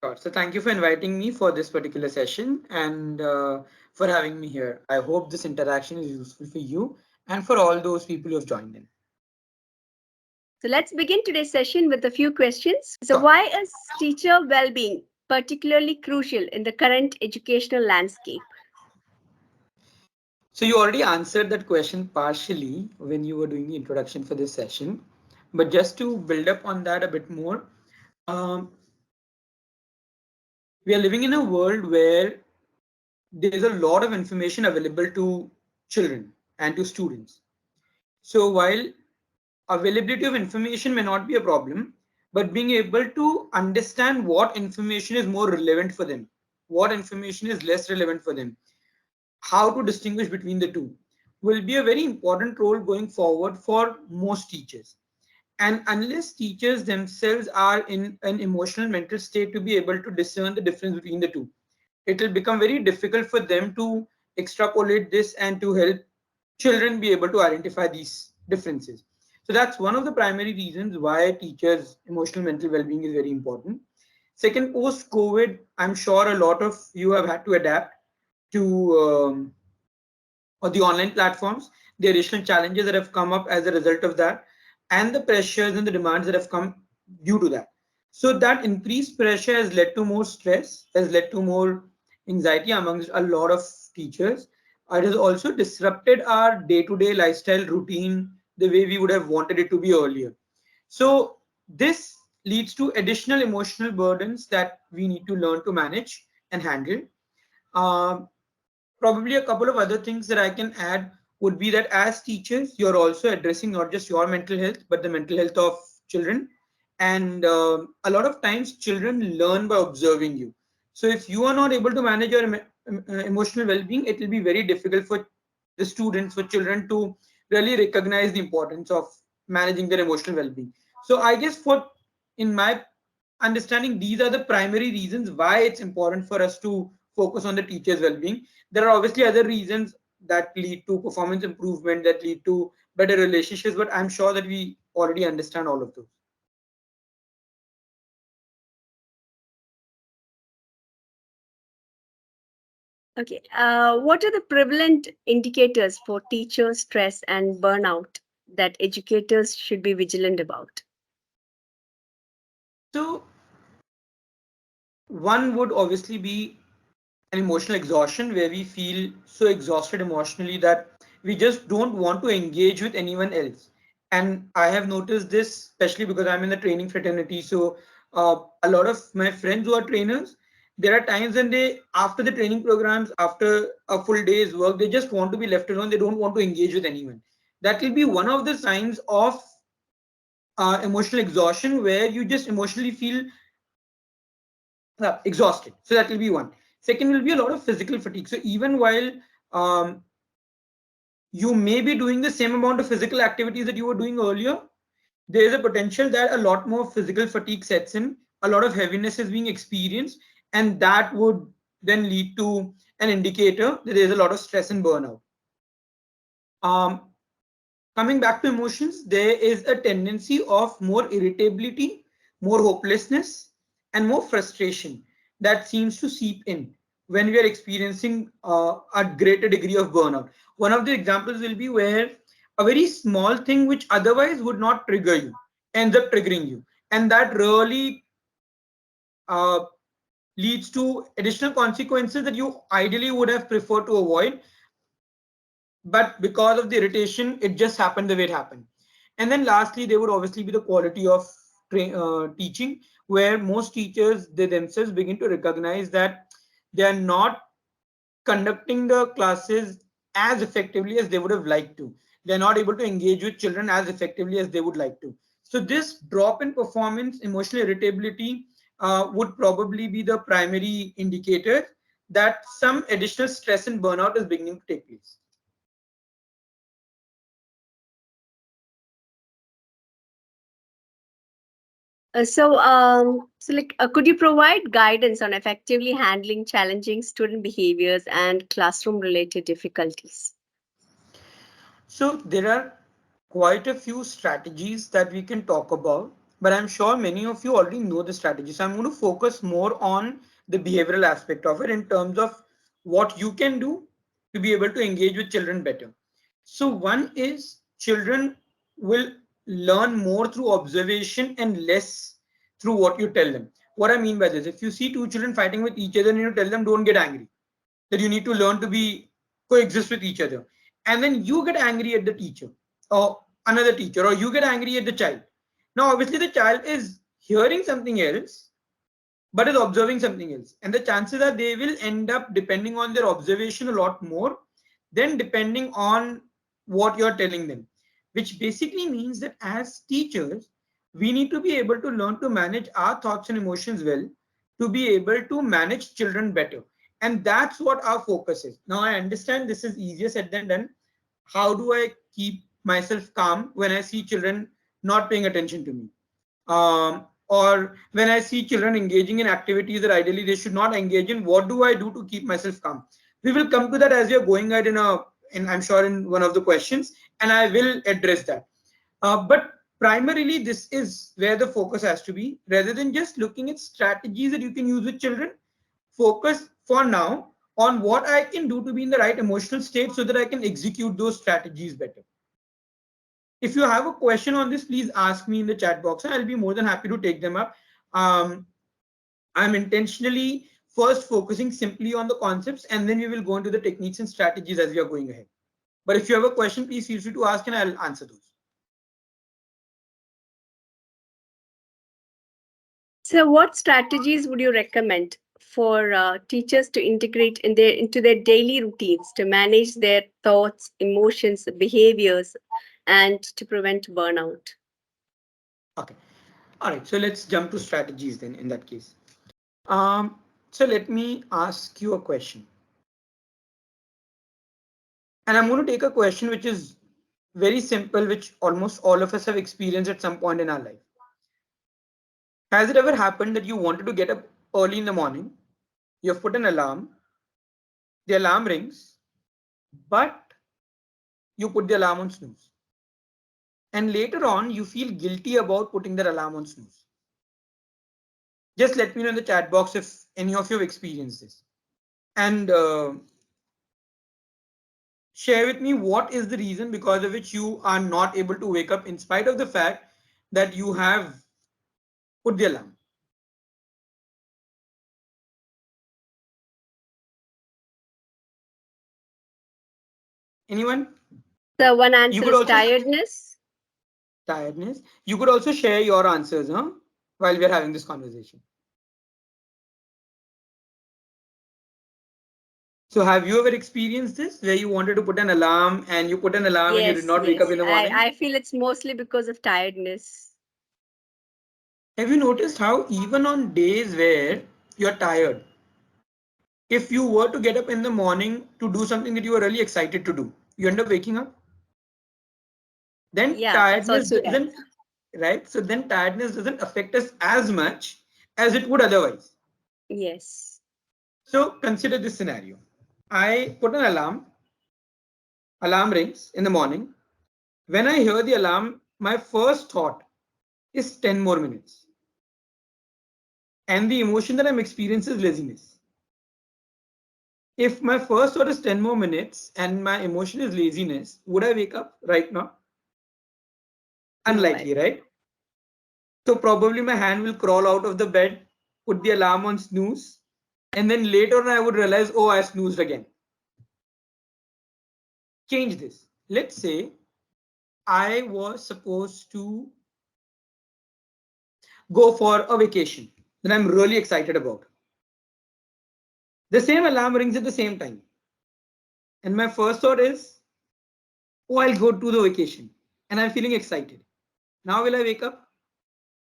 Sure. So thank you for inviting me for this particular session and for having me here. I hope this interaction is useful for you and for all those people who have joined in. So let's begin today's session with a few questions. So Sure. why is teacher well-being particularly crucial in the current educational landscape? So you already answered that question partially when you were doing the introduction for this session. But just to build up on that a bit more, um, we are living in a world where there is a lot of information available to children and to students. So while availability of information may not be a problem, but being able to understand what information is more relevant for them, what information is less relevant for them, how to distinguish between the two will be a very important role going forward for most teachers. And unless teachers themselves are in an emotional mental state to be able to discern the difference between the two, it will become very difficult for them to extrapolate this and to help children be able to identify these differences. So that's one of the primary reasons why teachers' emotional mental well-being is very important. Second, post COVID, I'm sure a lot of you have had to adapt to or the online platforms, the additional challenges that have come up as a result of that, and the pressures and the demands that have come due to that. So that increased pressure has led to more stress, has led to more anxiety amongst a lot of teachers. It has also disrupted our day-to-day lifestyle routine the way we would have wanted it to be earlier. So this leads to additional emotional burdens that we need to learn to manage and handle. Um, Probably a couple of other things that I can add would be that as teachers, you're also addressing not just your mental health, but the mental health of children. And a lot of times, children learn by observing you. So if you are not able to manage your emotional well-being, it will be very difficult for the students, for children to really recognize the importance of managing their emotional well-being. So I guess for in my understanding, these are the primary reasons why it's important for us to focus on the teacher's well-being. There are obviously other reasons that lead to performance improvement, that lead to better relationships, but I'm sure that we already understand all of those. Okay. What are the prevalent indicators for teacher stress and burnout that educators should be vigilant about? So one would obviously be an emotional exhaustion where we feel so exhausted emotionally that we just don't want to engage with anyone else. And I have noticed this especially because I'm in the training fraternity. So a lot of my friends who are trainers, there are times when they, after the training programs, after a full day's work, they just want to be left alone. They don't want to engage with anyone. That will be one of the signs of emotional exhaustion where you just emotionally feel exhausted. So that will be one. Second will be a lot of physical fatigue. So even while um, you may be doing the same amount of physical activities that you were doing earlier, there is a potential that a lot more physical fatigue sets in, a lot of heaviness is being experienced, and that would then lead to an indicator that there is a lot of stress and burnout. Um, Coming back to emotions, there is a tendency of more irritability, more hopelessness, and more frustration that seems to seep in when we are experiencing a greater degree of burnout. One of the examples will be where a very small thing which otherwise would not trigger you ends up triggering you. And that really uh, leads to additional consequences that you ideally would have preferred to avoid, but because of the irritation, it just happened the way it happened. And then lastly, there would obviously be the quality of teaching, where most teachers, they themselves begin to recognize that they are not conducting the classes as effectively as they would have liked to. They're not able to engage with children as effectively as they would like to. So this drop in performance, emotional irritability, would probably be the primary indicator that some additional stress and burnout is beginning to take place. Could you provide guidance on effectively handling challenging student behaviors and classroom-related difficulties? So there are quite a few strategies that we can talk about, but I'm sure many of you already know the strategies. So I'm going to focus more on the behavioral aspect of it in terms of what you can do to be able to engage with children better. So one is children will learn more through observation and less through what you tell them. What I mean by this, if you see two children fighting with each other and you tell them don't get angry, that you need to learn to be coexist with each other, and then you get angry at the teacher or another teacher, or you get angry at the child. Now obviously the child is hearing something else but is observing something else, and the chances are they will end up depending on their observation a lot more than depending on what you're telling them, which basically means that as teachers we need to be able to learn to manage our thoughts and emotions well, to be able to manage children better. And that's what our focus is. Now I understand this is easier said than done. How do I keep myself calm when I see children not paying attention to me, or when I see children engaging in activities that ideally they should not engage in? What do I do to keep myself calm? We will come to that as we are going ahead in I'm sure in one of the questions, and I will address that. But primarily, this is where the focus has to be, rather than just looking at strategies that you can use with children. Focus for now on what I can do to be in the right emotional state so that I can execute those strategies better. If you have a question on this, please ask me in the chat box and I'll be more than happy to take them up. Um, I'm intentionally first focusing simply on the concepts, and then we will go into the techniques and strategies as we are going ahead. But if you have a question, please feel free to ask and I'll answer those. So, what strategies would you recommend for teachers to integrate into their daily routines to manage their thoughts, emotions, behaviors, and to prevent burnout? Okay. All right. So let's jump to strategies then in that case. Um, so let me ask you a question. And I'm going to take a question which is very simple, which almost all of us have experienced at some point in our life. Has it ever happened that you wanted to get up early in the morning? You've put an alarm, the alarm rings, but you put the alarm on snooze. And later on, you feel guilty about putting the alarm on snooze. Just let me know in the chat box if any of you have experienced this. And share with me what is the reason because of which you are not able to wake up in spite of the fact that you have put the alarm. Anyone? So, one You answer could is also tiredness. tiredness. You could also share your answers, huh? While we are having this conversation. So have you ever experienced this where you wanted to put an alarm and you put an alarm and you did Yes, not wake up yes. in the morning? I feel it's mostly because of tiredness. Have you noticed how even on days where you're tired, if you were to get up in the morning to do something that you were really excited to do, you end up waking up? Then Yeah, that's tiredness also there. doesn't, right? So then tiredness doesn't affect us as much as it would otherwise. Yes. So consider this scenario. I put an alarm rings in the morning. When I hear the alarm, my first thought is 10 more minutes. And the emotion that I'm experiencing is laziness. If my first thought is 10 more minutes and my emotion is laziness, would I wake up right now? No, I Unlikely, right? So probably my hand will crawl out of the bed, put the alarm on snooze, and then later on I would realize, oh, I snoozed again. Change this. Let's say I was supposed to go for a vacation that I'm really excited about. The same alarm rings at the same time. And my first thought is, oh, I'll go to the vacation. And I'm feeling excited. Now will I wake up?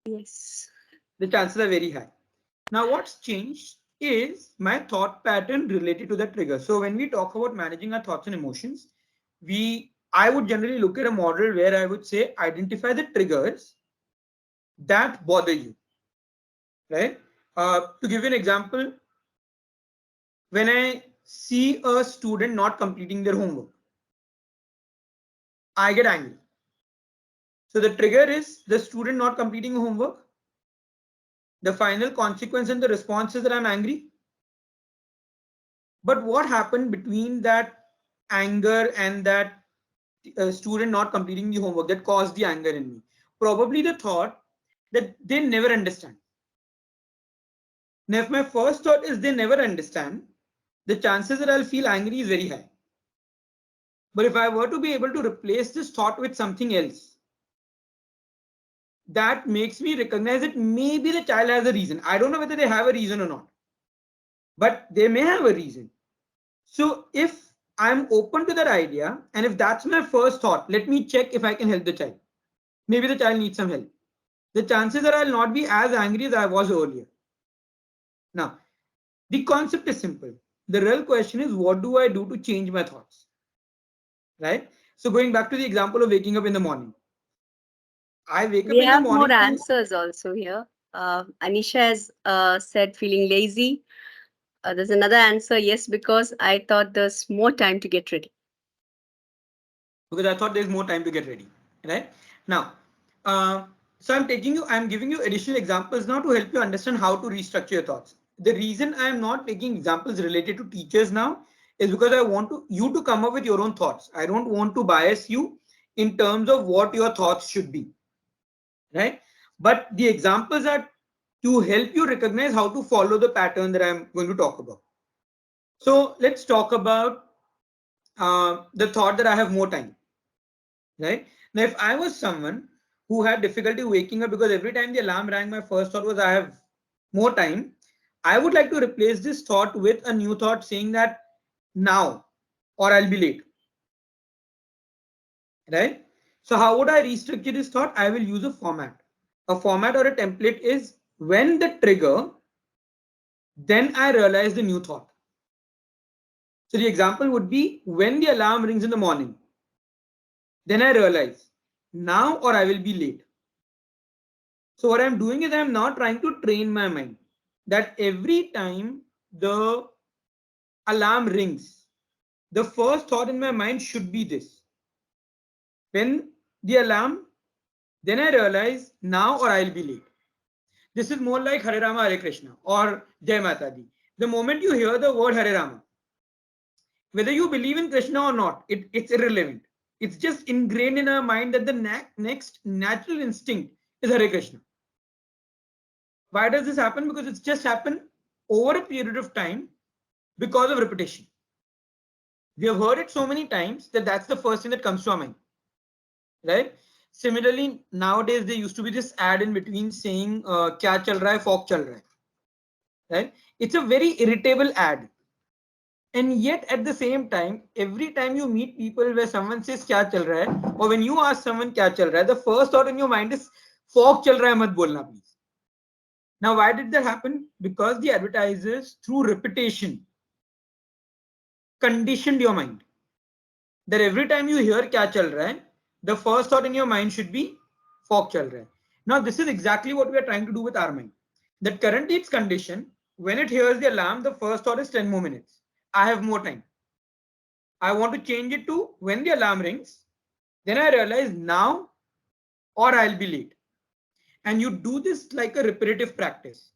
yes. The chances are very high. Now what's changed is my thought pattern related to the trigger. So when we talk about managing our thoughts and emotions, I would generally look at a model where I would say identify the triggers that bother you, right? To give you an example, when I see a student not completing their homework, I get angry. So the trigger is the student not completing homework. The final consequence and the response is that I'm angry. But what happened between that anger and that student not completing the homework that caused the anger in me? Probably the thought that they never understand. Now, if my first thought is they never understand, the chances that I'll feel angry is very high. But if I were to be able to replace this thought with something else, that makes me recognize that maybe the child has a reason. I don't know whether they have a reason or not, but they may have a reason. So if I'm open to that idea, and if that's my first thought, let me check if I can help the child. Maybe the child needs some help. The chances are I'll not be as angry as I was earlier. Now, the concept is simple. The real question is, what do I do to change my thoughts? Right? So going back to the example of waking up in the morning. I wake up We in the have more morning to, answers also here. Anisha has said feeling lazy. There's another answer, yes, because I thought there's more time to get ready. because I thought there's more time to get ready. Right? Now, so I'm giving you additional examples now to help you understand how to restructure your thoughts. The reason I am not taking examples related to teachers now is because I want you to come up with your own thoughts. I don't want to bias you in terms of what your thoughts should be. Right? But the examples are to help you recognize how to follow the pattern that I'm going to talk about. So let's talk about the thought that I have more time. Right? Now, if I was someone who had difficulty waking up because every time the alarm rang, my first thought was I have more time, I would like to replace this thought with a new thought saying that now or I'll be late. Right? So how would I restructure this thought? I will use a format. A format or a template is when the trigger, then I realize the new thought. So the example would be when the alarm rings in the morning, then I realize now or I will be late. So what I'm doing is I'm now trying to train my mind that every time the alarm rings, the first thought in my mind should be this. When the alarm, then I realize now or I'll be late. This is more like Hare Rama Hare Krishna or Jai Mata Di. The moment you hear the word Hare Rama, whether you believe in Krishna or not, it's irrelevant. It's just ingrained in our mind that the next natural instinct is Hare Krishna. Why does this happen? Because it's just happened over a period of time because of repetition. We have heard it so many times that that's the first thing that comes to our mind, right? Similarly, nowadays there used to be this ad in between saying "Kya chal raha hai, fog chal raha hai," right? It's a very irritable ad, and yet at the same time, every time you meet people where someone says "Kya chal raha hai," or when you ask someone "Kya chal raha hai," the first thought in your mind is "Fog chal raha hai, mat bolna please." Now, why did that happen? Because the advertisers, through repetition, conditioned your mind that every time you hear kya chal raha hai, the first thought in your mind should be fog chal raha hai. Now, this is exactly what we are trying to do with our mind. That currently it's conditioned. When it hears the alarm, the first thought is 10 more minutes. I have more time. I want to change it to when the alarm rings, then I realize now or I'll be late. And you do this like a repetitive practice.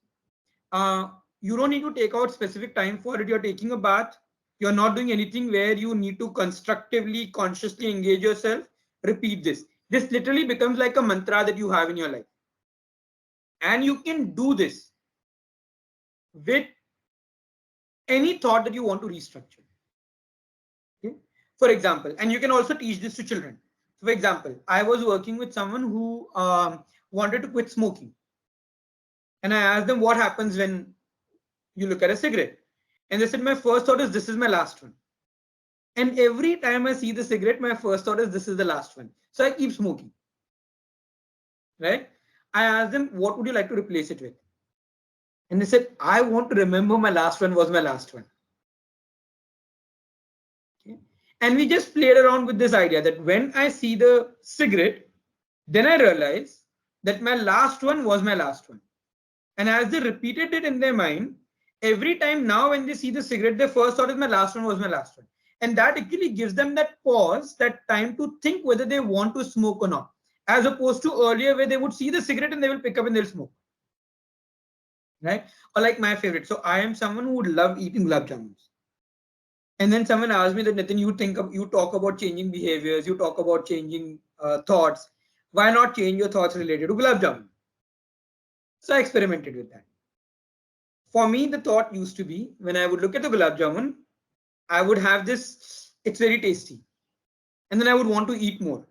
You don't need to take out specific time for it. You're taking a bath. You're not doing anything where you need to constructively, consciously engage yourself. Repeat this. This literally becomes like a mantra that you have in your life. And you can do this with any thought that you want to restructure. Okay? For example, and you can also teach this to children. For example, I was working with someone who wanted to quit smoking. And I asked them what happens when you look at a cigarette. And they said, my first thought is this is my last one. And every time I see the cigarette, my first thought is this is the last one. So I keep smoking. Right? I asked them, what would you like to replace it with? And they said, I want to remember my last one was my last one. Okay? And we just played around with this idea that when I see the cigarette, then I realize that my last one was my last one. And as they repeated it in their mind, every time now when they see the cigarette, their first thought is my last one was my last one. And that actually gives them that pause, that time to think whether they want to smoke or not. as opposed to earlier where they would see the cigarette and they will pick up and they'll smoke, right? Or like my favorite. So I am someone who would love eating gulab jamuns. And then someone asked me that, Nitin, you talk about changing behaviors, you talk about changing thoughts. Why not change your thoughts related to gulab jamun? So I experimented with that. For me, the thought used to be when I would look at the gulab jamun, I would have this, it's very tasty. And then I would want to eat more.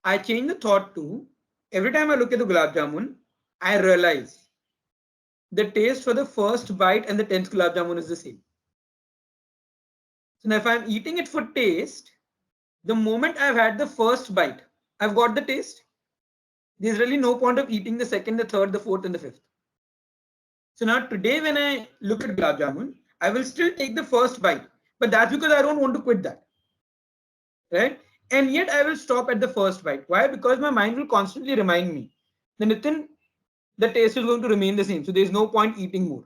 I changed the thought to every time I look at the gulab jamun, I realize the taste for the first bite and the 10th gulab jamun is the same. So now if I'm eating it for taste, the moment I've had the first bite, I've got the taste. There's really no point of eating the second, the third, the fourth, and the fifth. So now today when I look at gulab jamun, I will still take the first bite, but that's because I don't want to quit that, right? And yet I will stop at the first bite. Why? Because my mind will constantly remind me, the Nitin, the taste is going to remain the same. So there's no point eating more.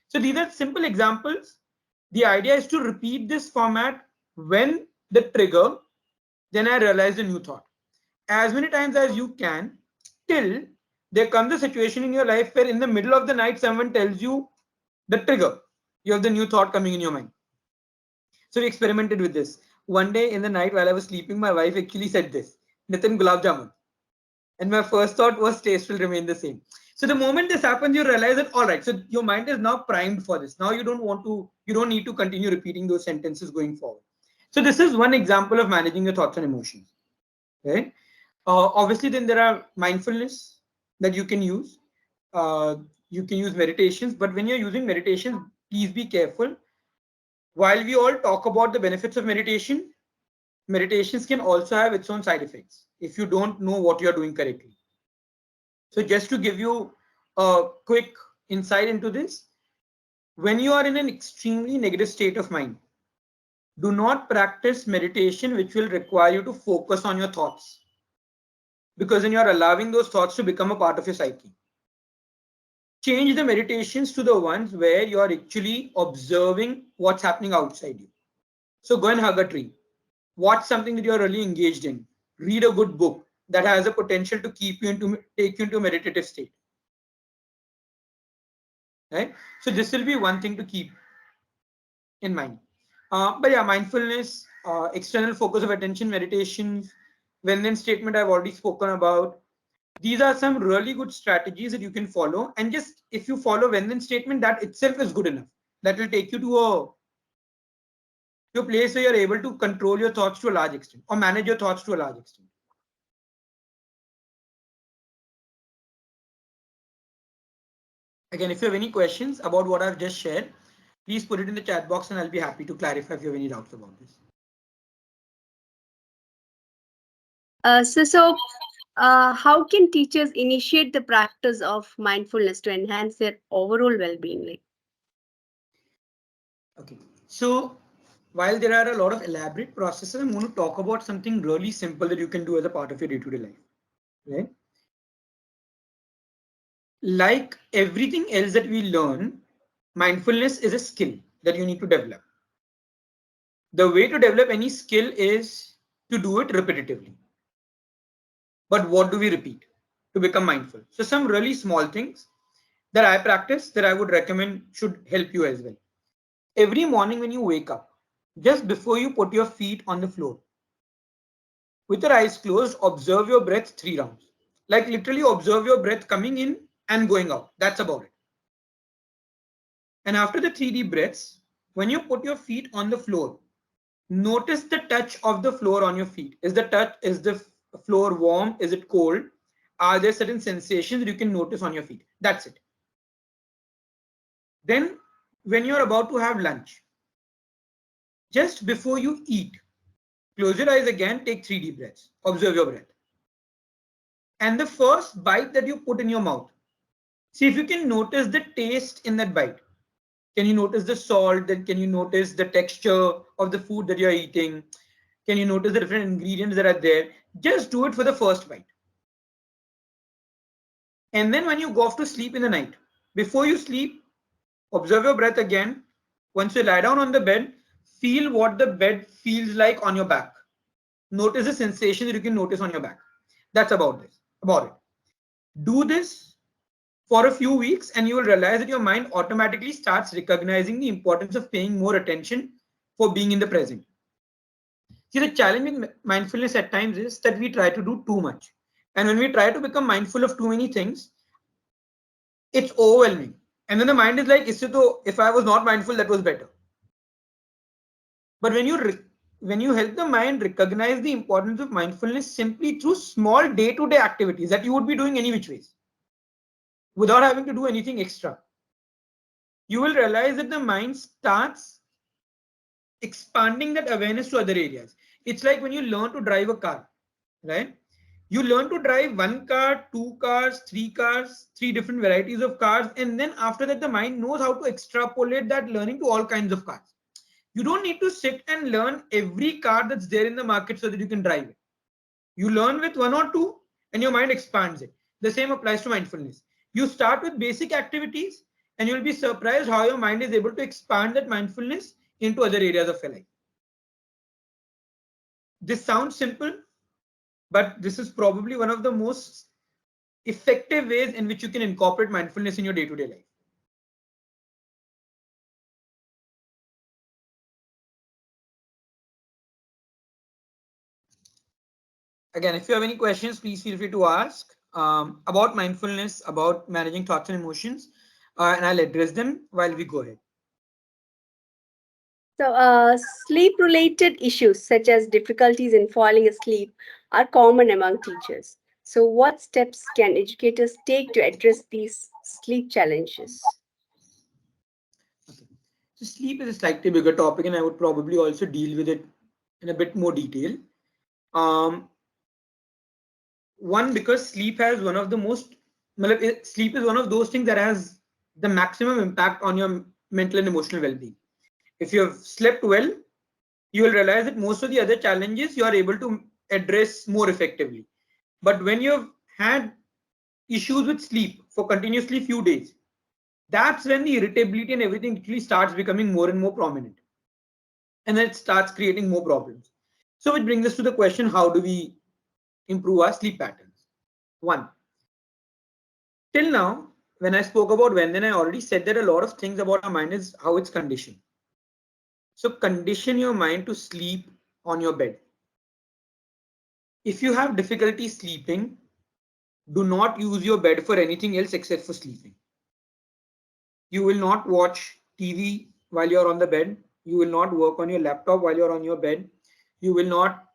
So these are simple examples. The idea is to repeat this format when the trigger, then I realize the new thought. As many times as you can, till there comes a situation in your life where in the middle of the night someone tells you the trigger. You have the new thought coming in your mind. So we experimented with this. One day in the night while I was sleeping, my wife actually said this, Nitin, gulab jamun. And my first thought was taste will remain the same. So the moment this happens, you realize that, all right, so your mind is now primed for this. Now you don't need to continue repeating those sentences going forward. So this is one example of managing your thoughts and emotions, right? Obviously, then there are mindfulness that you can use. You can use meditations, but when you're using meditations, please be careful. While we all talk about the benefits of meditation, meditations can also have its own side effects if you don't know what you're doing correctly. So just to give you a quick insight into this, when you are in an extremely negative state of mind, do not practice meditation which will require you to focus on your thoughts, because then you are allowing those thoughts to become a part of your psyche. Change the meditations to the ones where you are actually observing what's happening outside you. So go and hug a tree. Watch something that you're really engaged in. Read a good book that has a potential to take you into a meditative state. Right? So this will be one thing to keep in mind. But yeah, mindfulness, external focus of attention, meditation, when-then statement I've already spoken about. These are some really good strategies that you can follow. And just if you follow when-then statement, that itself is good enough. That will take you to a place where you're able to control your thoughts to a large extent or manage your thoughts to a large extent. Again, if you have any questions about what I've just shared, please put it in the chat box and I'll be happy to clarify if you have any doubts about this. How can teachers initiate the practice of mindfulness to enhance their overall well-being? Okay, so while there are a lot of elaborate processes, I'm going to talk about something really simple that you can do as a part of your day-to-day life, right? Like everything else that we learn, mindfulness is a skill that you need to develop. The way to develop any skill is to do it repetitively. But what do we repeat to become mindful? So some really small things that I practice that I would recommend should help you as well. Every morning when you wake up, just before you put your feet on the floor, with your eyes closed, observe your breath 3 rounds. Like literally observe your breath coming in and going out. That's about it. And after the 3 deep breaths, when you put your feet on the floor, notice the touch of the floor on your feet. Is the floor warm? Is it cold? Are there certain sensations that you can notice on your feet? That's it. Then when you're about to have lunch, just before you eat, close your eyes again, take 3 deep breaths, observe your breath. And the first bite that you put in your mouth, see if you can notice the taste in that bite. Can you notice the salt? Then can you notice the texture of the food that you're eating? Can you notice the different ingredients that are there? Just do it for the first bite. And then when you go off to sleep in the night, before you sleep, observe your breath again. Once you lie down on the bed, feel what the bed feels like on your back. Notice the sensation that you can notice on your back. That's about it. Do this for a few weeks and you will realize that your mind automatically starts recognizing the importance of paying more attention for being in the present. See, the challenge with mindfulness at times is that we try to do too much. And when we try to become mindful of too many things, it's overwhelming. And then the mind is like, if I was not mindful, that was better. But when you help the mind recognize the importance of mindfulness simply through small day-to-day activities that you would be doing any which ways, without having to do anything extra, you will realize that the mind starts expanding that awareness to other areas. It's like when you learn to drive a car, right? You learn to drive one car, two cars, three different varieties of cars, and then after that, the mind knows how to extrapolate that learning to all kinds of cars. You don't need to sit and learn every car that's there in the market so that you can drive it. You learn with one or two, and your mind expands it. The same applies to mindfulness. You start with basic activities, and you'll be surprised how your mind is able to expand that mindfulness into other areas of your life. This sounds simple, but this is probably one of the most effective ways in which you can incorporate mindfulness in your day-to-day life. Again, if you have any questions, please feel free to ask about mindfulness, about managing thoughts and emotions, and I'll address them while we go ahead. So, sleep related issues such as difficulties in falling asleep are common among teachers. So, what steps can educators take to address these sleep challenges? Okay. So sleep is a slightly bigger topic, and I would probably also deal with it in a bit more detail. Um, One, because sleep has one of the most, sleep is one of those things that has the maximum impact on your mental and emotional well-being. If you have slept well, you will realize that most of the other challenges you are able to address more effectively. But when you've had issues with sleep for continuously few days, that's when the irritability and everything actually starts becoming more and more prominent. And then it starts creating more problems. So which brings us to the question, how do we improve our sleep patterns? One, till now, when I spoke about when, then I already said that a lot of things about our mind is how it's conditioned. So condition your mind to sleep on your bed. If you have difficulty sleeping, do not use your bed for anything else except for sleeping. You will not watch TV while you're on the bed. You will not work on your laptop while you're on your bed. You will not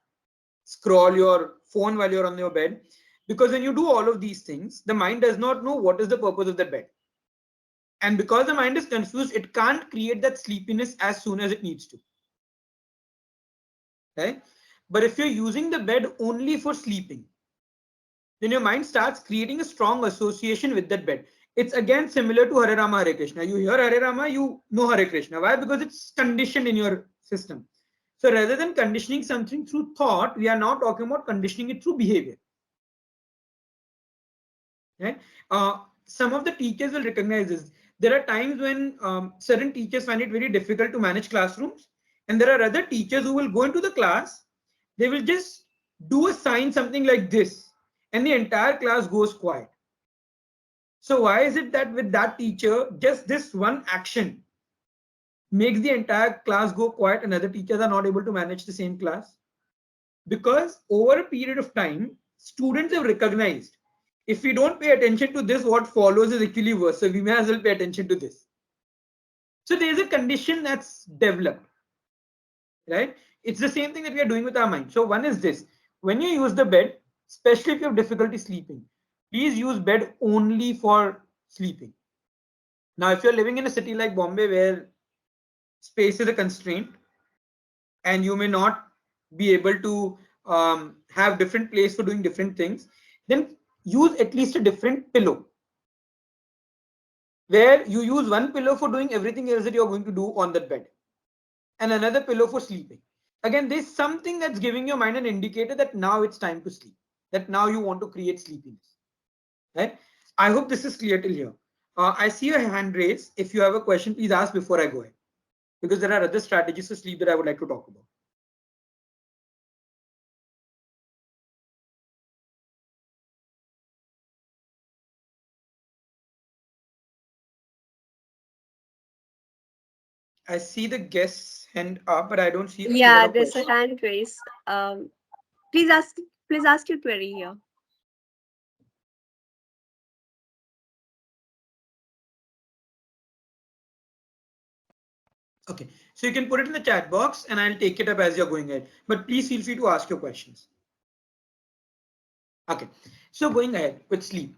scroll your phone while you're on your bed. Because when you do all of these things, the mind does not know what is the purpose of that bed. And because the mind is confused, it can't create that sleepiness as soon as it needs to. Right? But if you're using the bed only for sleeping, then your mind starts creating a strong association with that bed. It's again similar to Hare Rama, Hare Krishna. You hear Hare Rama, you know Hare Krishna. Why? Because it's conditioned in your system. So rather than conditioning something through thought, we are now talking about conditioning it through behavior. Right? Some of the teachers will recognize this. There are times when certain teachers find it very difficult to manage classrooms, and there are other teachers who will go into the class. They will just do a sign, something like this, and the entire class goes quiet. So why is it that with that teacher, just this one action makes the entire class go quiet and other teachers are not able to manage the same class? Because over a period of time, students have recognized if we don't pay attention to this, what follows is actually worse. So we may as well pay attention to this. So there is a condition that's developed, right? It's the same thing that we are doing with our mind. So one is this: when you use the bed, especially if you have difficulty sleeping, please use bed only for sleeping. Now, if you're living in a city like Bombay where space is a constraint and you may not be able to have different place for doing different things, then use at least a different pillow where you use one pillow for doing everything else that you're going to do on that bed and another pillow for sleeping. Again, there's something that's giving your mind an indicator that now it's time to sleep, that now you want to create sleepiness. Right? I hope this is clear till here. I see a hand raised. If you have a question, please ask before I go ahead, because there are other strategies for sleep that I would like to talk about. I see the guest's hand up, but I don't see a Yeah, clearer there's a question. hand raised. Please ask. Please ask your query here. Okay, so you can put it in the chat box and I'll take it up as you're going ahead. But please feel free to ask your questions. Okay, so going ahead with sleep.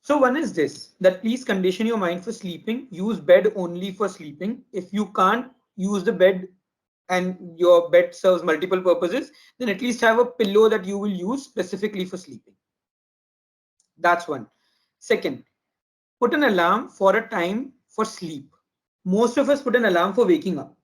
So one is this, that please condition your mind for sleeping. Use bed only for sleeping. If you can't use the bed and your bed serves multiple purposes, then at least have a pillow that you will use specifically for sleeping. That's one. Second, put an alarm for a time for sleep. Most of us put an alarm for waking up.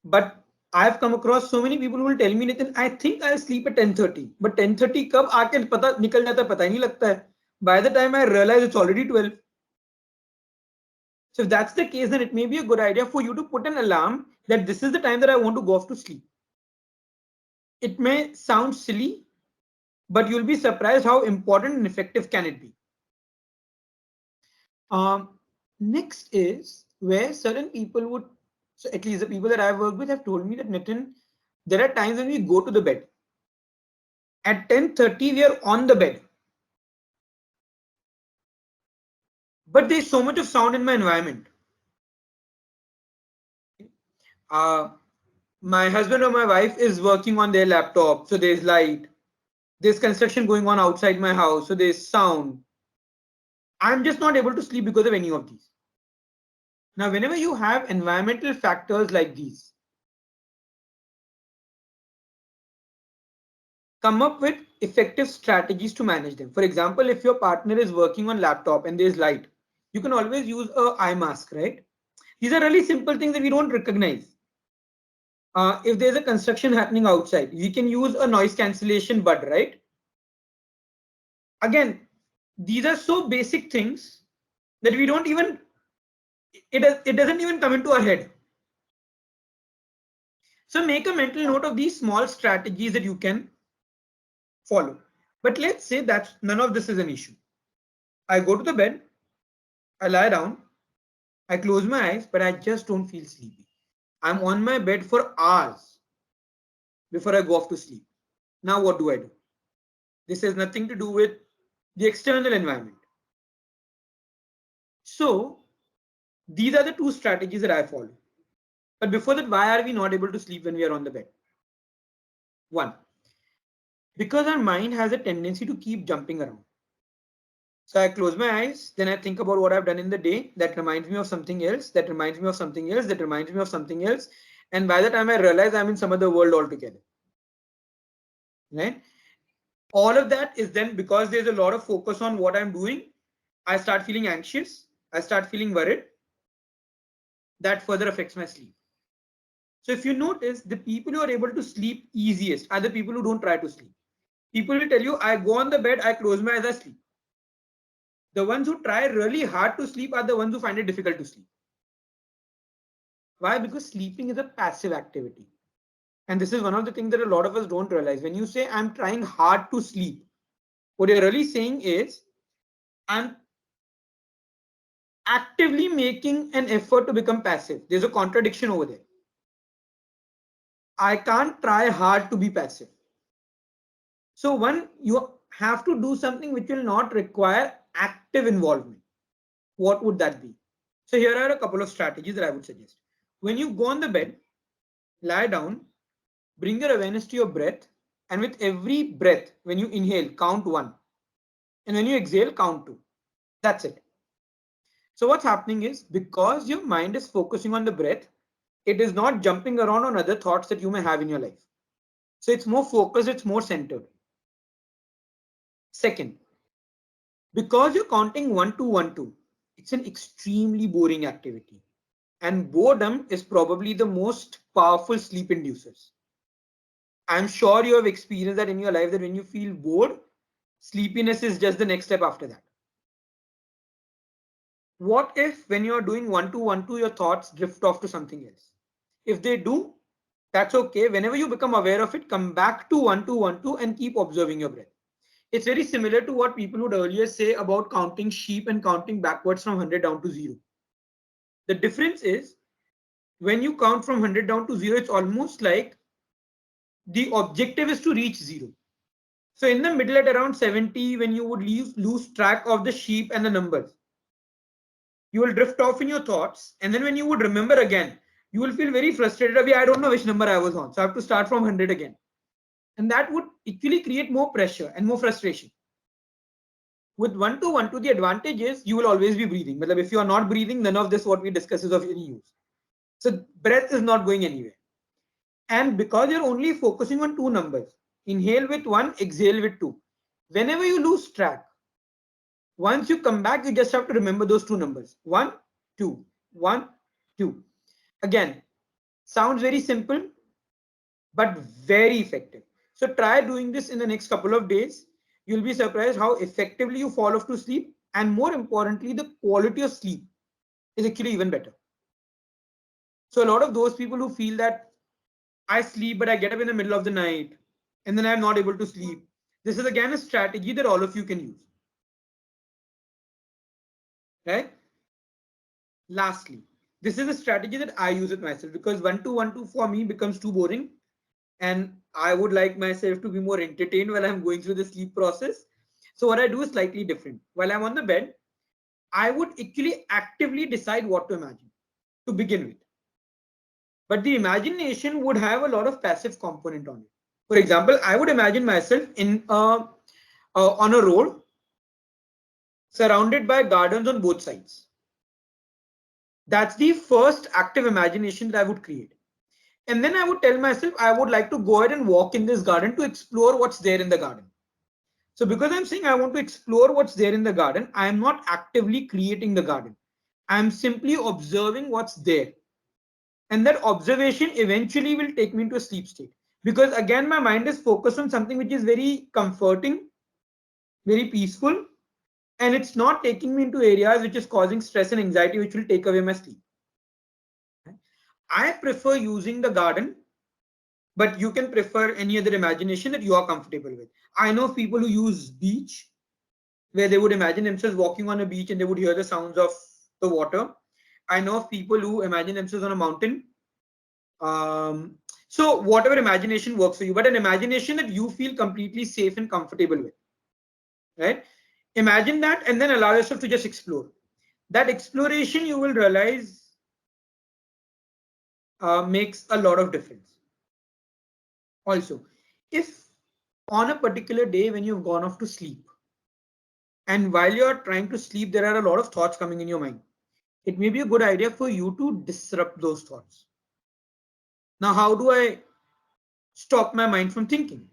But I've come across so many people who will tell me, Nitin, I think I'll sleep at 10:30. But 10:30 कब आके पता निकल जाता है, पता ही नहीं लगता है. By the time I realize it's already 12. So if that's the case, then it may be a good idea for you to put an alarm that this is the time that I want to go off to sleep. It may sound silly, but you'll be surprised how important and effective can it be. Next is where certain people would, so at least the people that I've worked with have told me that, Nitin, there are times when we go to the bed. At 10:30, we are on the bed. But there's so much of sound in my environment. Uh, my husband or my wife is working on their laptop, so there's light. There's construction going on outside my house, so there's sound. I'm just not able to sleep because of any of these. Now, whenever you have environmental factors like these, come up with effective strategies to manage them. For example, if your partner is working on laptop and there's light, you can always use a eye mask, right? These are really simple things that we don't recognize. If there's a construction happening outside, we can use a noise cancellation bud, right? Again, these are so basic things that we don't even, it doesn't even come into our head. So make a mental note of these small strategies that you can follow. But let's say that none of this is an issue. I go to the bed, I lie down, I close my eyes, but I just don't feel sleepy. I'm on my bed for hours before I go off to sleep. Now what do I do? This has nothing to do with the external environment. So these are the two strategies that I follow. But before that, why are we not able to sleep when we are on the bed? One, because our mind has a tendency to keep jumping around. So I close my eyes, then I think about what I've done in the day. That reminds me of something else. That reminds me of something else. That reminds me of something else. And by the time I realize I'm in some other world altogether. Right? All of that is then because there's a lot of focus on what I'm doing. I start feeling anxious. I start feeling worried. That further affects my sleep. So if you notice, the people who are able to sleep easiest are the people who don't try to sleep. People will tell you, I go on the bed, I close my eyes, I sleep. The ones who try really hard to sleep are the ones who find it difficult to sleep. Why? Because sleeping is a passive activity. And this is one of the things that a lot of us don't realize. When you say, I'm trying hard to sleep, what you're really saying is, I'm actively making an effort to become passive. There's a contradiction over there. I can't try hard to be passive. So one, you have to do something which will not require active involvement. What would that be? So here are a couple of strategies that I would suggest. When you go on the bed, lie down, bring your awareness to your breath, and with every breath, when you inhale, count 1. And when you exhale, count 2. That's it. So what's happening is, because your mind is focusing on the breath, it is not jumping around on other thoughts that you may have in your life. So it's more focused, it's more centered. Second, because you're counting 1 2 1 2, it's an extremely boring activity. And boredom is probably the most powerful sleep inducers. I'm sure you have experienced that in your life, that when you feel bored, sleepiness is just the next step after that. What if when you're doing 1 2 1 2, your thoughts drift off to something else? If they do, that's okay. Whenever you become aware of it, come back to 1 2 1 2 and keep observing your breath. It's very similar to what people would earlier say about counting sheep and counting backwards from 100 down to 0. The difference is when you count from 100 down to 0, it's almost like the objective is to reach 0. So in the middle at around 70, when you would lose track of the sheep and the numbers, you will drift off in your thoughts. And then when you would remember again, you will feel very frustrated. I don't know which number I was on. So I have to start from 100 again. And that would actually create more pressure and more frustration. With 1 to 1 to, the advantage is you will always be breathing. But if you are not breathing, none of this what we discuss is of any use. So breath is not going anywhere. And because you're only focusing on two numbers, inhale with 1, exhale with 2. Whenever you lose track, once you come back, you just have to remember those two numbers. 1, 2, 1, 2. Again, sounds very simple, but very effective. So try doing this in the next couple of days. You'll be surprised how effectively you fall off to sleep. And more importantly, the quality of sleep is actually even better. So a lot of those people who feel that I sleep, but I get up in the middle of the night and then I'm not able to sleep. This is again a strategy that all of you can use. Right? Lastly, this is a strategy that I use it myself because 1 to 1 to for me becomes too boring. And I would like myself to be more entertained while I'm going through the sleep process. So what I do is slightly different. While I'm on the bed, I would actually actively decide what to imagine to begin with. But the imagination would have a lot of passive component on it. For example, I would imagine myself in on a road surrounded by gardens on both sides. That's the first active imagination that I would create. And then I would tell myself I would like to go ahead and walk in this garden to explore what's there in the garden. So because I'm saying I want to explore what's there in the garden, I am not actively creating the garden. I'm simply observing what's there. And that observation eventually will take me into a sleep state. Because again, my mind is focused on something which is very comforting, very peaceful, and it's not taking me into areas which is causing stress and anxiety, which will take away my sleep. I prefer using the garden, but you can prefer any other imagination that you are comfortable with. I know people who use beach, where they would imagine themselves walking on a beach and they would hear the sounds of the water. I know of people who imagine themselves on a mountain. So whatever imagination works for you, but an imagination that you feel completely safe and comfortable with, right? Imagine that and then allow yourself to just explore. That exploration, you will realize, makes a lot of difference. Also, if on a particular day when you've gone off to sleep, and while you're trying to sleep, there are a lot of thoughts coming in your mind, it may be a good idea for you to disrupt those thoughts. Now, how do I stop my mind from thinking?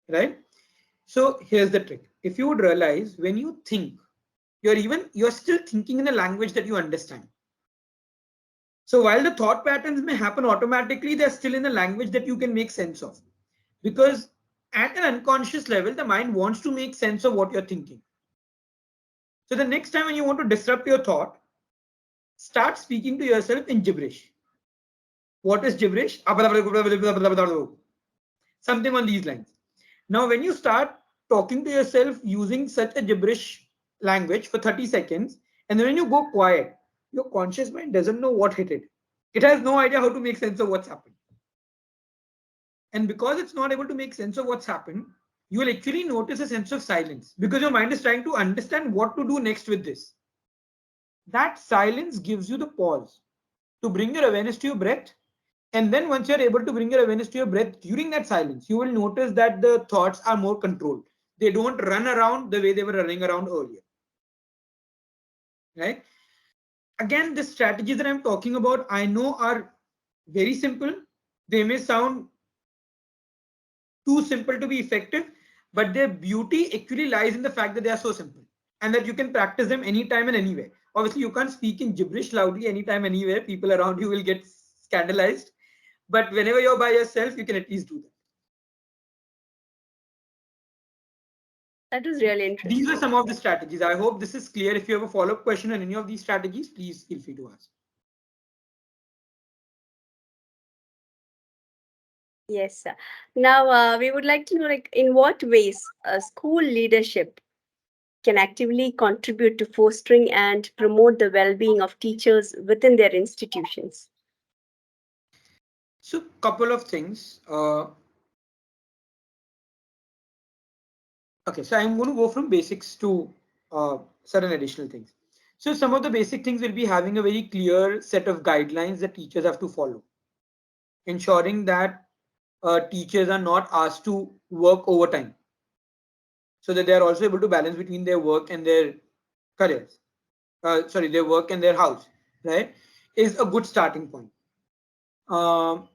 Right? So here's the trick. If you would realize when you think, you're still thinking in a language that you understand. So while the thought patterns may happen automatically, they're still in a language that you can make sense of. Because at an unconscious level, the mind wants to make sense of what you're thinking. So the next time when you want to disrupt your thought, start speaking to yourself in gibberish. What is gibberish? Something on these lines. Now, when you start talking to yourself using such a gibberish language for 30 seconds, and then when you go quiet, your conscious mind doesn't know what hit it. It has no idea how to make sense of what's happened. And because it's not able to make sense of what's happened, you will actually notice a sense of silence because your mind is trying to understand what to do next with this. That silence gives you the pause to bring your awareness to your breath. And then once you're able to bring your awareness to your breath during that silence, you will notice that the thoughts are more controlled. They don't run around the way they were running around earlier. Right? Again, the strategies that I'm talking about, I know are very simple. They may sound too simple to be effective, but their beauty actually lies in the fact that they are so simple and that you can practice them anytime and anywhere. Obviously, you can't speak in gibberish loudly anytime, anywhere. People around you will get scandalized. But whenever you're by yourself, you can at least do that. That was really These are interesting. some of the strategies. I hope this is clear. If you have a follow-up question on any of these strategies, please feel free to ask. Yes, sir. Now, we would like to know, like, in what ways school leadership can actively contribute to fostering and promote the well-being of teachers within their institutions? So, couple of things. Okay, so I'm going to go from basics to certain additional things. So some of the basic things will be having a very clear set of guidelines that teachers have to follow, ensuring that teachers are not asked to work overtime, so that they are also able to balance between their work and their careers. Sorry, their work and their house, right? Is a good starting point. Um,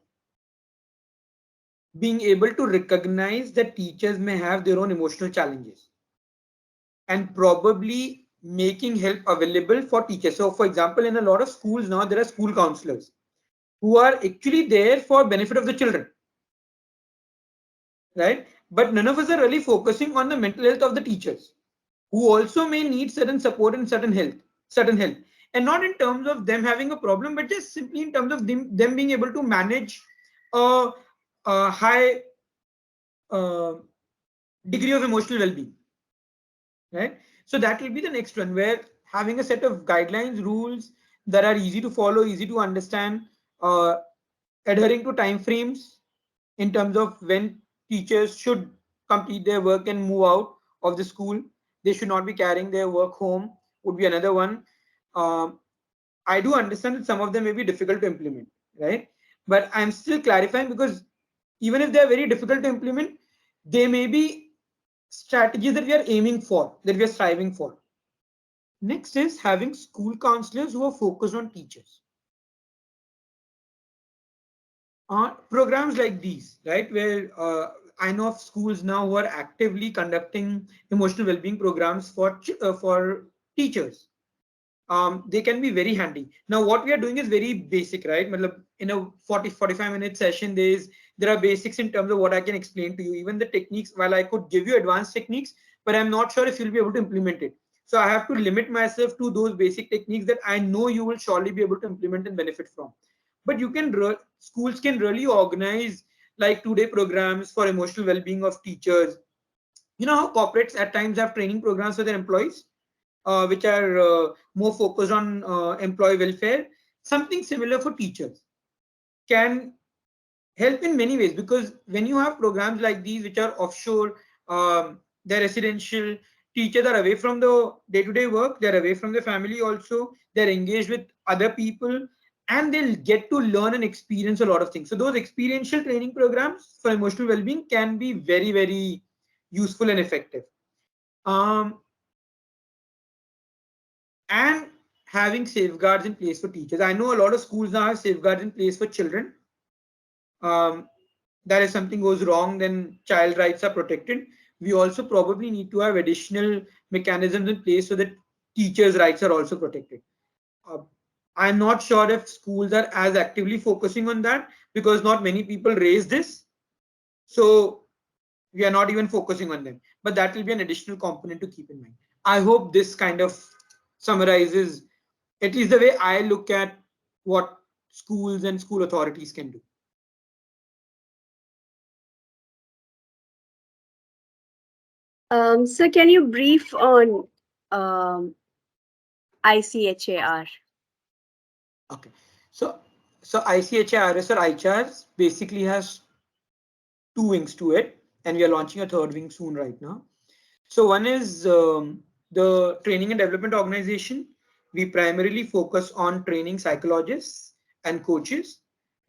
Being able to recognize that teachers may have their own emotional challenges and probably making help available for teachers. So, for example, in a lot of schools now, there are school counselors who are actually there for benefit of the children, right? But none of us are really focusing on the mental health of the teachers, who also may need certain support and certain help, and not in terms of them having a problem, but just simply in terms of them being able to manage a, a high uh, degree of emotional well-being, right? So that will be the next one, where having a set of guidelines, rules that are easy to follow, easy to understand, uh, adhering to time frames in terms of when teachers should complete their work and move out of the school. They should not be carrying their work home, would be another one. um, I do understand that some of them may be difficult to implement, right? But I'm still clarifying, because even if they're very difficult to implement, they may be strategies that we are aiming for, that we are striving for. Next is having school counselors who are focused on teachers. Programs like these, right, where I know of schools now who are actively conducting emotional well-being programs for teachers. They can be very handy. Now, what we are doing is very basic, right? In a 40-45 minute session, there are basics in terms of what I can explain to you. Even the techniques, while I could give you advanced techniques, but I'm not sure if you'll be able to implement it. So I have to limit myself to those basic techniques that I know you will surely be able to implement and benefit from. But schools can really organize like 2-day programs for emotional well-being of teachers. You know how corporates at times have training programs for their employees, which are more focused on employee welfare. Something similar for teachers can help in many ways, because when you have programs like these which are offshore, they're residential, teachers are away from the day-to-day work, they're away from the family also, they're engaged with other people, and they'll get to learn and experience a lot of things. So those experiential training programs for emotional well-being can be very, very useful and effective. um, and having safeguards in place for teachers. I know a lot of schools now have safeguards in place for children. um, that if something goes wrong, then child rights are protected. We also probably need to have additional mechanisms in place so that teachers' rights are also protected. Uh, I'm not sure if schools are as actively focusing on that, because not many people raise this. So we are not even focusing on them. But that will be an additional component to keep in mind. I hope this kind of summarizes at least the way I look at what schools and school authorities can do. So, can you brief on um, ICHAR? Okay. So ICHARS or ICHARS basically has two wings to it, and we are launching a third wing soon right now. So one is the training and development organization. We primarily focus on training psychologists and coaches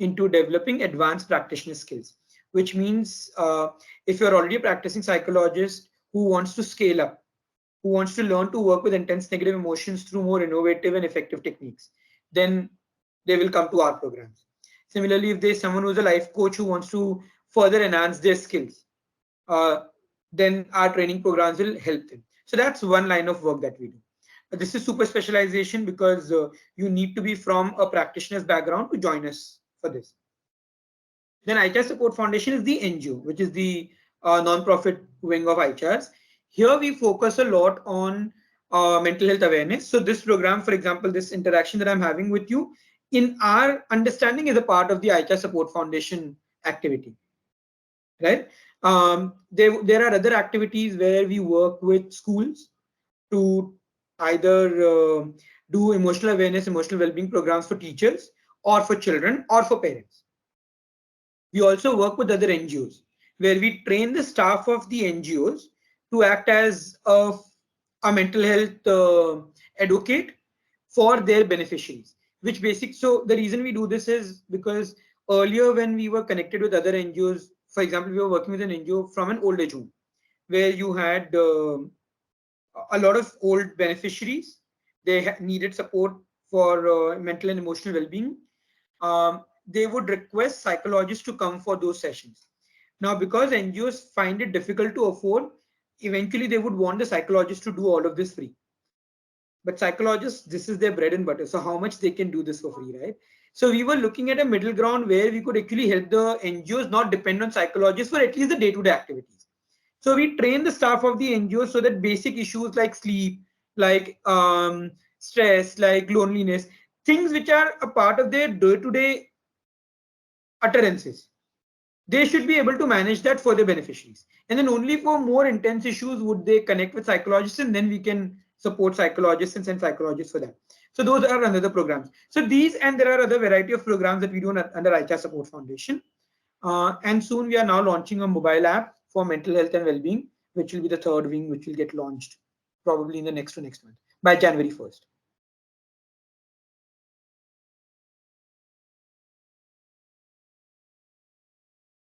into developing advanced practitioner skills, which means if you're already a practicing psychologist who wants to scale up, who wants to learn to work with intense negative emotions through more innovative and effective techniques, then they will come to our programs. Similarly, if there's someone who's a life coach who wants to further enhance their skills, uh, then our training programs will help them. So that's one line of work that we do. This is super specialization, because you need to be from a practitioner's background to join us for this. Then ICHARS Support Foundation is the NGO, which is the non-profit wing of ICHARS. Here we focus a lot on mental health awareness. So this program, for example, this interaction that I'm having with you, in our understanding, is a part of the ICHARS Support Foundation activity, right? There are other activities where we work with schools to either do emotional awareness, emotional well-being programs for teachers or for children or for parents. We also work with other NGOs where we train the staff of the NGOs to act as a mental health advocate for their beneficiaries. Which basic so the reason we do this is because earlier when we were connected with other NGOs, for example, we were working with an NGO from an old age home where you had a lot of old beneficiaries. They needed support for mental and emotional well-being. They would request psychologists to come for those sessions. Now, because NGOs find it difficult to afford, eventually they would want the psychologist to do all of this free. But psychologists, this is their bread and butter. So how much they can do this for free, right? So we were looking at a middle ground where we could actually help the NGOs not depend on psychologists for at least the day-to-day activities. So we train the staff of the NGOs so that basic issues like sleep, like stress, like loneliness, things which are a part of their day-to-day utterances, they should be able to manage that for their beneficiaries. And then only for more intense issues would they connect with psychologists, and then we can support psychologists and send psychologists for that. So those are another programs. So these and there are other variety of programs that we do under ICHARS Support Foundation. And soon we are now launching a mobile app for mental health and well-being, which will be the third wing, which will get launched probably in the next month by January 1st.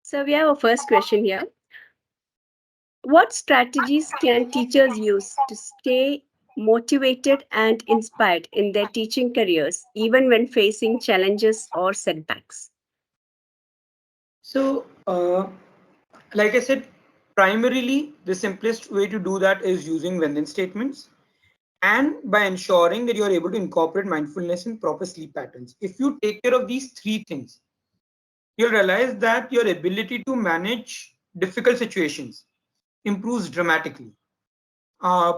So we have a first question here. What strategies can teachers use to stay motivated and inspired in their teaching careers, even when facing challenges or setbacks? So, like I said, primarily the simplest way to do that is using when-then statements and by ensuring that you're able to incorporate mindfulness and proper sleep patterns. If you take care of these three things, you'll realize that your ability to manage difficult situations improves dramatically. Uh,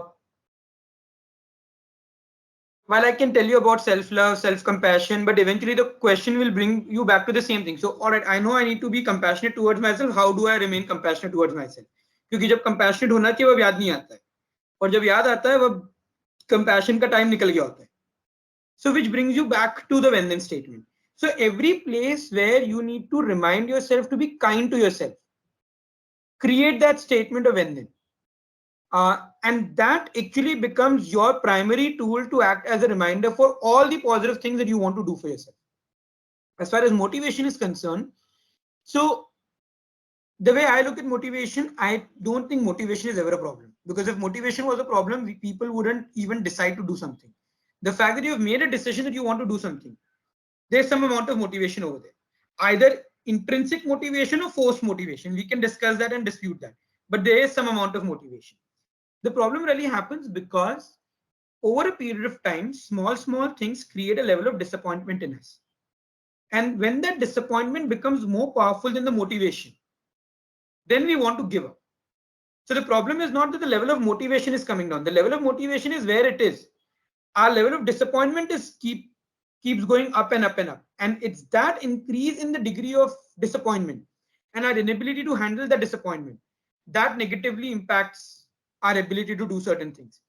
while I can tell you about self-love, self-compassion, but eventually the question will bring you back to the same thing. So, all right, I know I need to be compassionate towards myself. How do I remain compassionate towards myself? क्योंकि जब compassionate होना चाहिए वो याद नहीं आता है, और जब याद आता है वो compassion का time निकल गया होता है. So, which brings you back to the when-then statement. So, every place where you need to remind yourself to be kind to yourself, create that statement of when-then. And that actually becomes your primary tool to act as a reminder for all the positive things that you want to do for yourself. As far as motivation is concerned, so the way I look at motivation, I don't think motivation is ever a problem. Because if motivation was a problem, people wouldn't even decide to do something. The fact that you have made a decision that you want to do something, there's some amount of motivation over there. Either intrinsic motivation or forced motivation. We can discuss that and dispute that. But there is some amount of motivation. The problem really happens because over a period of time, small things create a level of disappointment in us. And when that disappointment becomes more powerful than the motivation, then we want to give up. So the problem is not that the level of motivation is coming down. The level of motivation is where it is. Our level of disappointment is keeps going up and up and up. And it's that increase in the degree of disappointment and our inability to handle the disappointment that negatively impacts our ability to do certain things,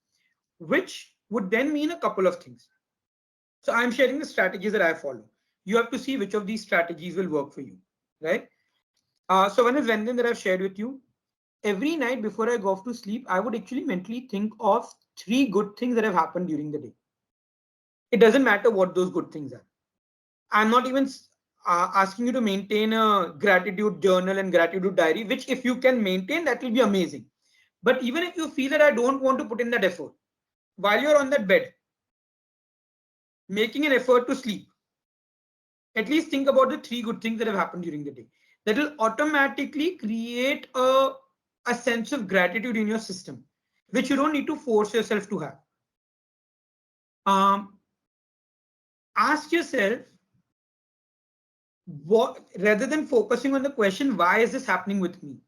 which would then mean a couple of things. So I'm sharing the strategies that I follow. You have to see which of these strategies will work for you, right? So one is when-then that I've shared with you. Every night before I go off to sleep, I would actually mentally think of 3 good things that have happened during the day. It doesn't matter what those good things are. I'm not even asking you to maintain a gratitude journal and gratitude diary, which if you can maintain, that will be amazing. But even if you feel that I don't want to put in that effort, while you're on that bed, making an effort to sleep, at least think about the 3 good things that have happened during the day. That will automatically create a sense of gratitude in your system, which you don't need to force yourself to have. Ask yourself, what, rather than focusing on the question, why is this happening with me?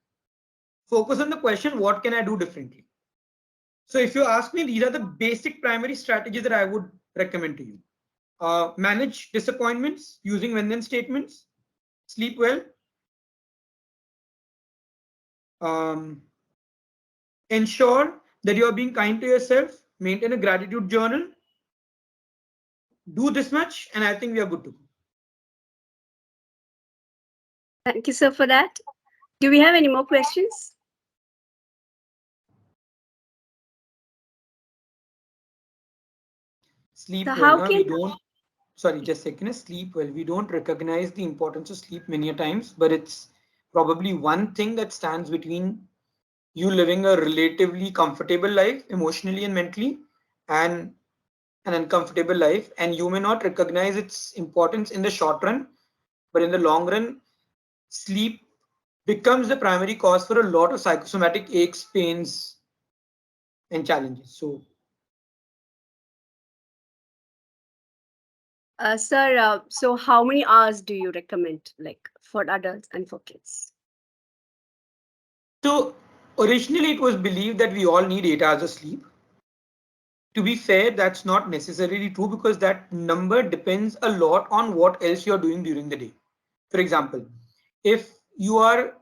Focus on the question, what can I do differently? So if you ask me, these are the basic primary strategies that I would recommend to you. Manage disappointments using when-then statements, sleep well, ensure that you are being kind to yourself, maintain a gratitude journal, do this much, and I think we are good to go. Thank you, sir, for that. Do we have any more questions? So Sleep well. how Now can we don't. Sorry, just a second. Sleep well. We don't recognize the importance of sleep many a times, but it's probably one thing that stands between you living a relatively comfortable life emotionally and mentally, and an uncomfortable life. And you may not recognize its importance in the short run, but in the long run, sleep becomes the primary cause for a lot of psychosomatic aches, pains, and challenges. So, sir, so how many hours do you recommend, like for adults and for kids? so originally it was believed that we all need 8 hours of sleep. To be fair, that's not necessarily true because that number depends a lot on what else you're doing during the day. For example, if you are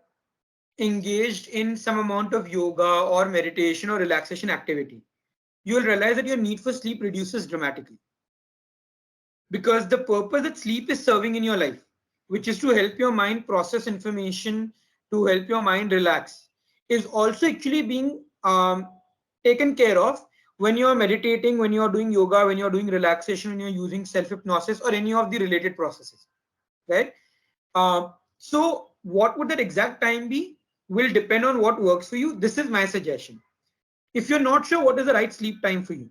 engaged in some amount of yoga or meditation or relaxation activity, you will realize that your need for sleep reduces dramatically because the purpose that sleep is serving in your life, which is to help your mind process information, to help your mind relax, is also actually being taken care of when you're meditating, when you're doing yoga, when you're doing relaxation, when you're using self hypnosis or any of the related processes, right? So, what would that exact time be will depend on what works for you. This is my suggestion. If you're not sure what is the right sleep time for you,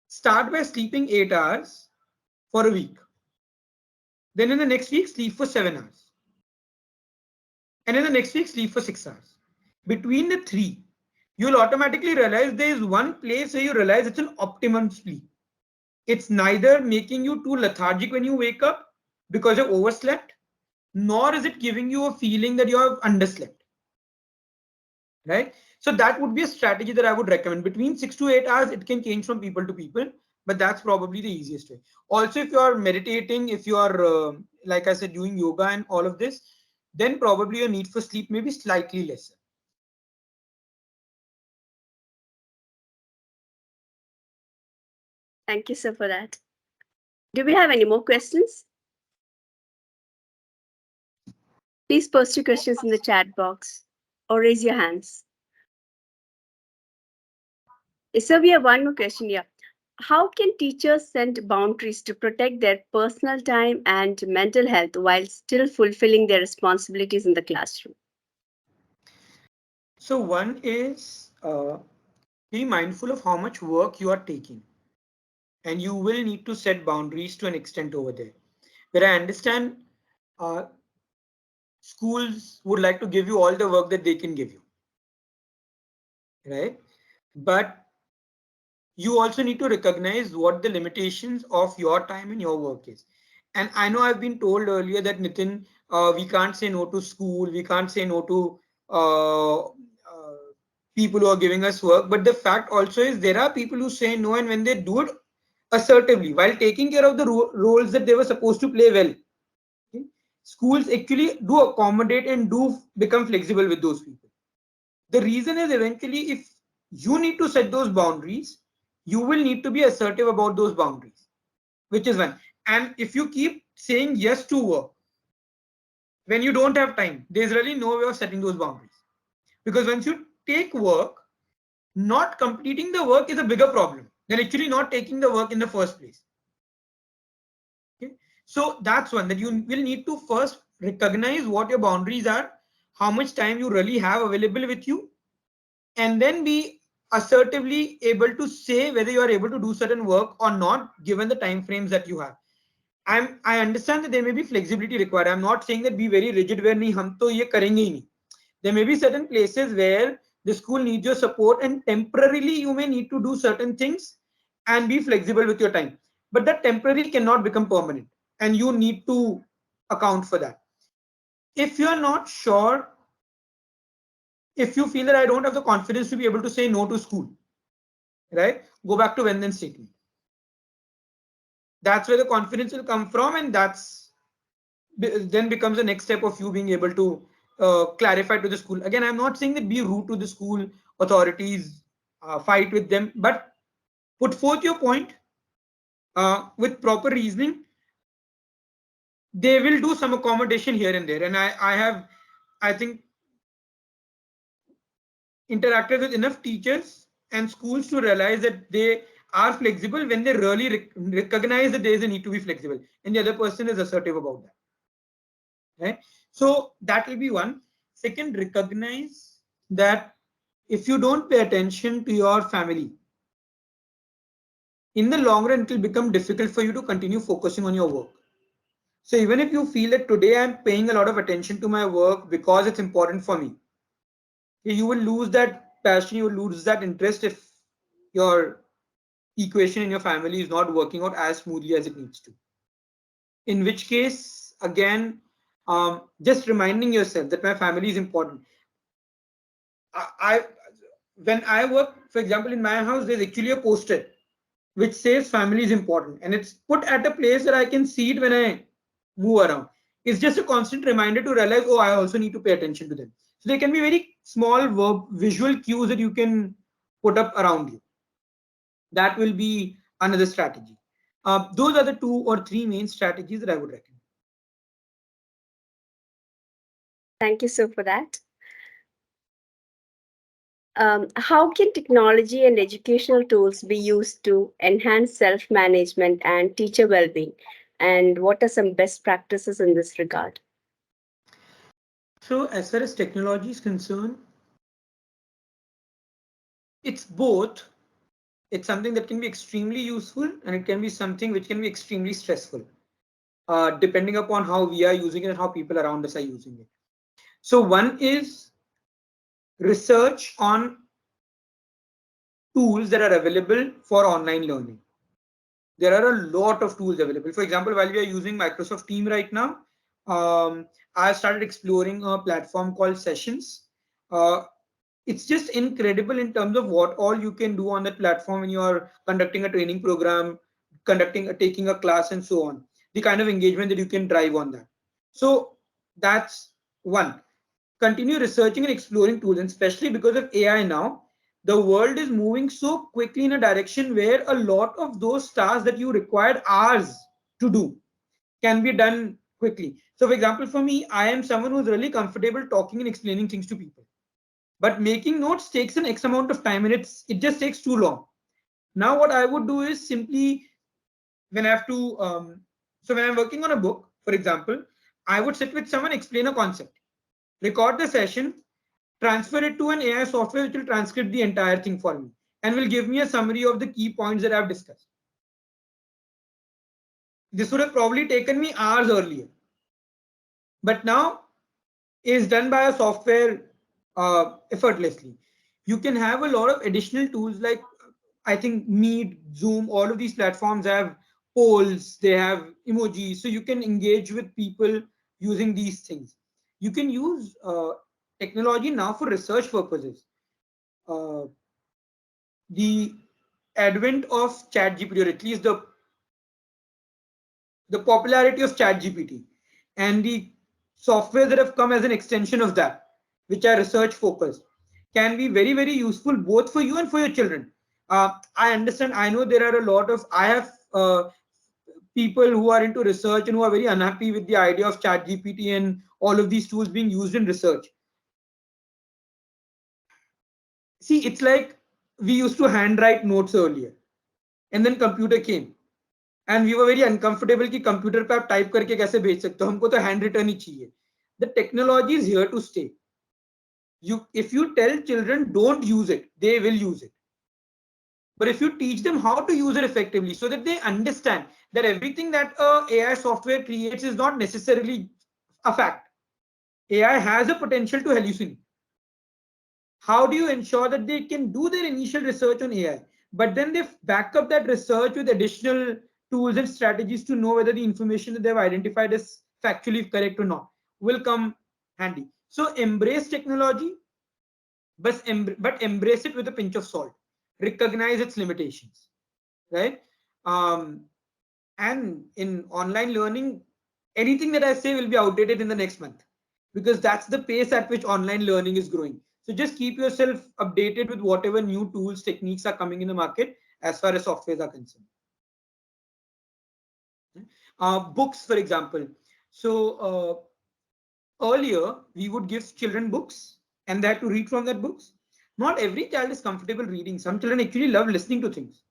start by sleeping 8 hours for a week. Then in the next week, sleep for 7 hours. And in the next week, sleep for 6 hours. Between the three, you'll automatically realize there is one place where you realize it's an optimum sleep. It's neither making you too lethargic when you wake up because you've overslept, nor is it giving you a feeling that you have underslept. Right? So that would be a strategy that I would recommend. Between 6 to 8 hours, it can change from people to people, but that's probably the easiest way. Also, if you are meditating, if you are, like I said, doing yoga and all of this, then probably your need for sleep may be slightly lesser. Thank you, sir, for that. Do we have any more questions? Please post your questions in the chat box or raise your hands. So we have one more question here. How can teachers set boundaries to protect their personal time and mental health while still fulfilling their responsibilities in the classroom? So one is be mindful of how much work you are taking, and you will need to set boundaries to an extent over there. Where I understand uh, schools would like to give you all the work that they can give you, right? But you also need to recognize what the limitations of your time and your work is. And I know I've been told earlier that Nitin, we can't say no to school, we can't say no to people who are giving us work. But the fact also is there are people who say no, and when they do it assertively while taking care of the roles that they were supposed to play well, okay, schools actually do accommodate and do become flexible with those people. The reason is eventually if you need to set those boundaries, you will need to be assertive about those boundaries, which is one. And if you keep saying yes to work when you don't have time, there's really no way of setting those boundaries. Because once you take work, not completing the work is a bigger problem than actually not taking the work in the first place. Okay? So that's one that you will need to first recognize what your boundaries are, how much time you really have available with you, and then be assertively able to say whether you are able to do certain work or not given the time frames that you have. I understand that there may be flexibility required. I'm not saying that be very rigid where nahi hum to ye karenge hi nahi. There may be certain places where the school needs your support and temporarily you may need to do certain things and be flexible with your time, but that temporary cannot become permanent and you need to account for that. If you're not sure, if you feel that I don't have the confidence to be able to say no to school, right, go back to when then statement. That's where the confidence will come from, and that's then becomes the next step of you being able to clarify to the school. Again, I'm not saying that be rude to the school authorities, fight with them, but put forth your point with proper reasoning, they will do some accommodation here and there. And I have, I think, interacted with enough teachers and schools to realize that they are flexible when they really recognize that there is a need to be flexible and the other person is assertive about that. Right? So that will be one. Second, recognize that if you don't pay attention to your family, in the long run, it will become difficult for you to continue focusing on your work. So even if you feel that today I'm paying a lot of attention to my work because it's important for me, you will lose that passion, you will lose that interest if your equation in your family is not working out as smoothly as it needs to. In which case, again, just reminding yourself that my family is important. I when I work, for example, in my house, there's actually a poster which says family is important, and it's put at a place that I can see it when I move around. It's just a constant reminder to realize, oh, I also need to pay attention to them. So there can be very small visual cues that you can put up around you. That will be another strategy. Those are the 2 or 3 main strategies that I would recommend. Thank you so for that. How can technology and educational tools be used to enhance self-management and teacher well-being? And what are some best practices in this regard? So as far as technology is concerned, it's both. It's something that can be extremely useful and it can be something which can be extremely stressful, depending upon how we are using it and how people around us are using it. So one is research on tools that are available for online learning. There are a lot of tools available. For example, while we are using Microsoft Team right now, I started exploring a platform called Sessions. Uh, it's just incredible in terms of what all you can do on that platform when you are conducting a training program, taking a class, and so on. The kind of engagement that you can drive on that. So that's one. Continue researching and exploring tools, and especially because of AI now, the world is moving so quickly in a direction where a lot of those tasks that you required hours to do can be done quickly. So, for example, for me, I am someone who's really comfortable talking and explaining things to people. But making notes takes an X amount of time and it just takes too long. Now, what I would do is simply when I have to, so when I'm working on a book, for example, I would sit with someone, explain a concept, record the session, transfer it to an AI software which will transcribe the entire thing for me and will give me a summary of the key points that I've discussed. This would have probably taken me hours earlier, but now is done by a software effortlessly. You can have a lot of additional tools like I think Meet, Zoom, all of these platforms have polls, they have emojis, so you can engage with people using these things. You can use technology now for research purposes. Uh, the advent of ChatGPT, or at least the popularity of ChatGPT and the software that have come as an extension of that, which are research focused, can be very, very useful both for you and for your children. I understand. I know there are a lot of, I have people who are into research and who are very unhappy with the idea of ChatGPT and all of these tools being used in research. See, it's like we used to handwrite notes earlier and then computer came and we were very uncomfortable कि computer पे आप type करके कैसे भेज सकते हो हमको तो हैंड रिटर्न ही चाहिए the technology is here to stay you if you tell children don't use it they will use it but if you teach them how to use it effectively so that they understand that everything that AI software creates is not necessarily a fact. AI has a potential to hallucinate. How do you ensure that they can do their initial research on AI, but then they back up that research with additional tools and strategies to know whether the information that they've identified is factually correct or not will come handy. So embrace technology, but embrace it with a pinch of salt. Recognize its limitations, right? Um, and in online learning, anything that I say will be outdated in the next month because that's the pace at which online learning is growing. So just keep yourself updated with whatever new tools, techniques are coming in the market as far as softwares are concerned. Books, for example. So earlier, we would give children books and they had to read from that books. Not every child is comfortable reading. Some children actually love listening to things.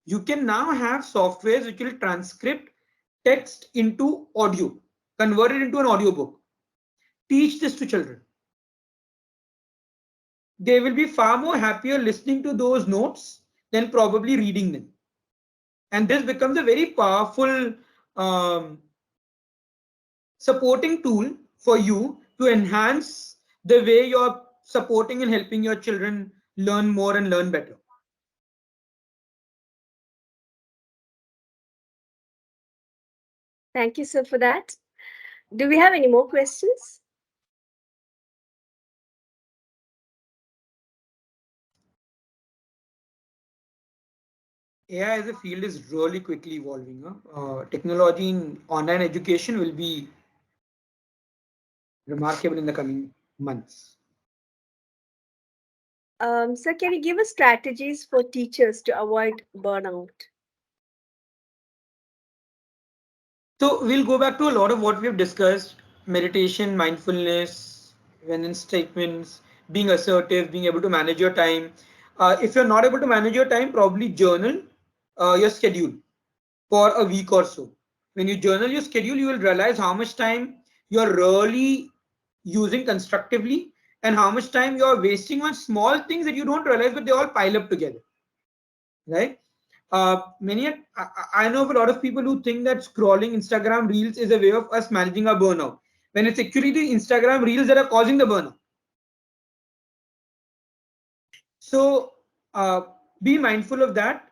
You can now have softwares which will transcript text into audio, convert it into an audiobook. Teach this to children. They will be far more happier listening to those notes than probably reading them. And this becomes a very powerful um, supporting tool for you to enhance the way you're supporting and helping your children learn more and learn better. Thank you, sir, for that. Do we have any more questions? AI as a field is really quickly evolving. Technology in online education will be remarkable in the coming months. Sir, can you give us strategies for teachers to avoid burnout? So we'll go back to a lot of what we've discussed: meditation, mindfulness, vision statements, being assertive, being able to manage your time. If you're not able to manage your time, probably journal your schedule for a week or so. When you journal your schedule, you will realize how much time you're really using constructively and how much time you're wasting on small things that you don't realize, but they all pile up together, right? I know of a lot of people who think that scrolling Instagram reels is a way of us managing our burnout, when it's actually the Instagram reels that are causing the burnout. So be mindful of that.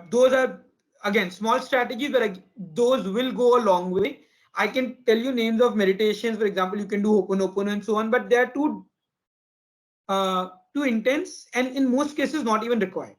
Those are again small strategies, but those will go a long way. I can tell you names of meditations, for example, you can do Ho'oponopono and so on, but they are too intense and in most cases not even required.